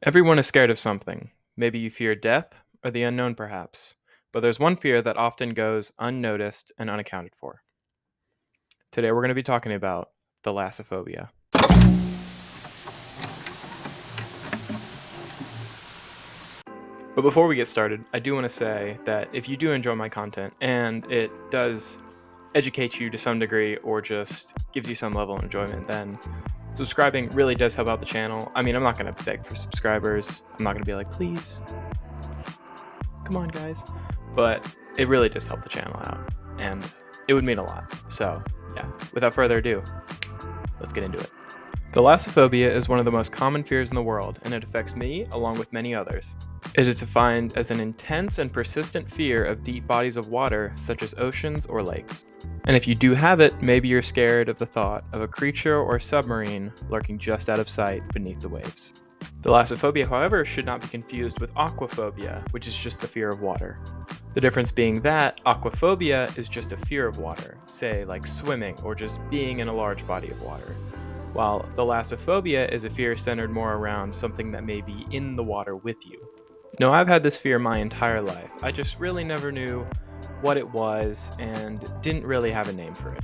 Everyone is scared of something. Maybe you fear death or the unknown, perhaps. But there's one fear that often goes unnoticed and unaccounted for. Today we're going to be talking about thalassophobia. But before we get started, I do want to say that if you do enjoy my content and it does educate you to some degree or just gives you some level of enjoyment, then subscribing really does help out the channel. I mean, I'm not going to beg for subscribers. I'm not going to be like, please, come on, guys. But it really does help the channel out, and it would mean a lot. So, yeah, without further ado, let's get into it. Thalassophobia is one of the most common fears in the world, and it affects me along with many others. It is defined as an intense and persistent fear of deep bodies of water, such as oceans or lakes. And if you do have it, maybe you're scared of the thought of a creature or submarine lurking just out of sight beneath the waves. Thalassophobia, however, should not be confused with aquaphobia, which is just the fear of water. The difference being that aquaphobia is just a fear of water, say like swimming or just being in a large body of water, while thalassophobia is a fear centered more around something that may be in the water with you. No, I've had this fear my entire life. I just really never knew what it was and didn't really have a name for it.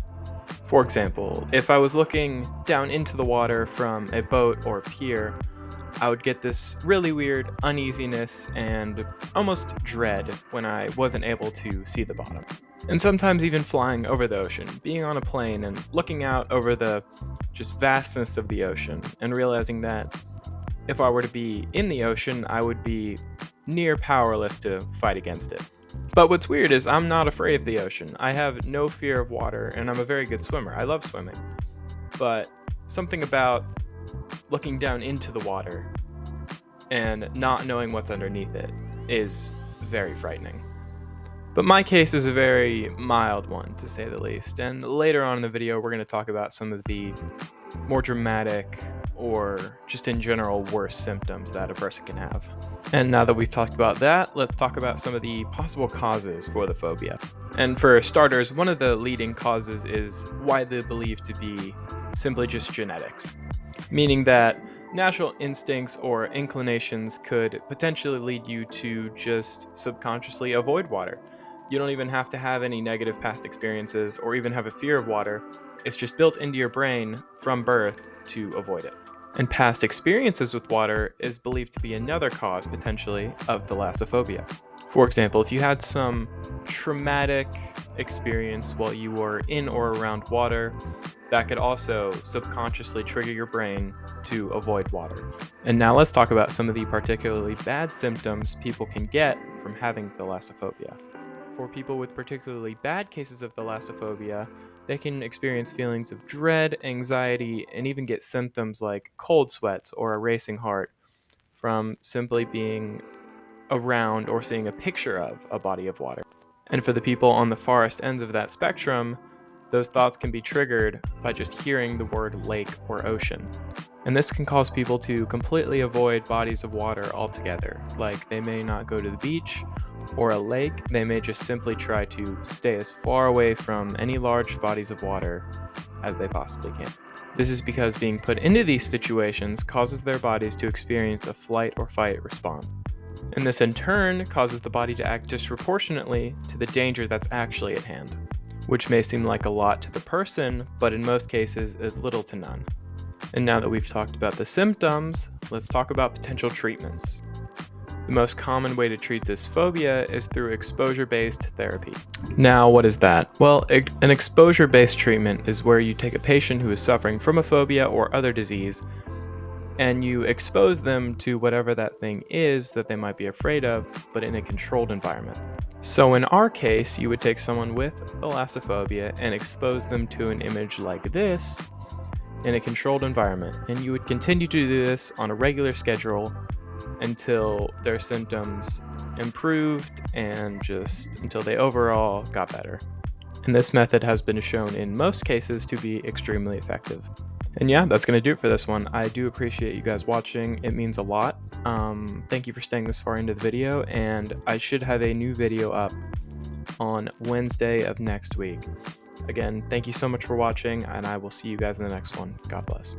For example, if I was looking down into the water from a boat or pier, I would get this really weird uneasiness and almost dread when I wasn't able to see the bottom. And sometimes even flying over the ocean, being on a plane and looking out over the just vastness of the ocean and realizing that if I were to be in the ocean, I would be near powerless to fight against it. But what's weird is I'm not afraid of the ocean. I have no fear of water, and I'm a very good swimmer. I love swimming. But something about looking down into the water and not knowing what's underneath it is very frightening. But my case is a very mild one, to say the least, and later on in the video we're going to talk about some of the more dramatic or just in general worse symptoms that a person can have. And now that we've talked about that, let's talk about some of the possible causes for the phobia. And for starters, one of the leading causes is widely believed to be simply just genetics, meaning that natural instincts or inclinations could potentially lead you to just subconsciously avoid water. You don't even have to have any negative past experiences or even have a fear of water. It's just built into your brain from birth to avoid it. And past experiences with water is believed to be another cause, potentially, of thalassophobia. For example, if you had some traumatic experience while you were in or around water, that could also subconsciously trigger your brain to avoid water. And now let's talk about some of the particularly bad symptoms people can get from having thalassophobia. For people with particularly bad cases of thalassophobia, they can experience feelings of dread, anxiety, and even get symptoms like cold sweats or a racing heart from simply being around or seeing a picture of a body of water. And for the people on the farthest ends of that spectrum, those thoughts can be triggered by just hearing the word lake or ocean. And this can cause people to completely avoid bodies of water altogether. Like they may not go to the beach or a lake, they may just simply try to stay as far away from any large bodies of water as they possibly can. This is because being put into these situations causes their bodies to experience a flight or fight response. And this in turn causes the body to act disproportionately to the danger that's actually at hand, which may seem like a lot to the person, but in most cases is little to none. And now that we've talked about the symptoms, let's talk about potential treatments. The most common way to treat this phobia is through exposure-based therapy. Now, what is that? Well, an exposure-based treatment is where you take a patient who is suffering from a phobia or other disease and you expose them to whatever that thing is that they might be afraid of, but in a controlled environment. So in our case, you would take someone with thalassophobia and expose them to an image like this in a controlled environment, and you would continue to do this on a regular schedule until their symptoms improved and just until they overall got better. And this method has been shown in most cases to be extremely effective. And yeah, that's going to do it for this one. I do appreciate you guys watching. It means a lot. Thank you for staying this far into the video, and I should have a new video up on Wednesday of next week. Again, thank you so much for watching, and I will see you guys in the next one. God bless.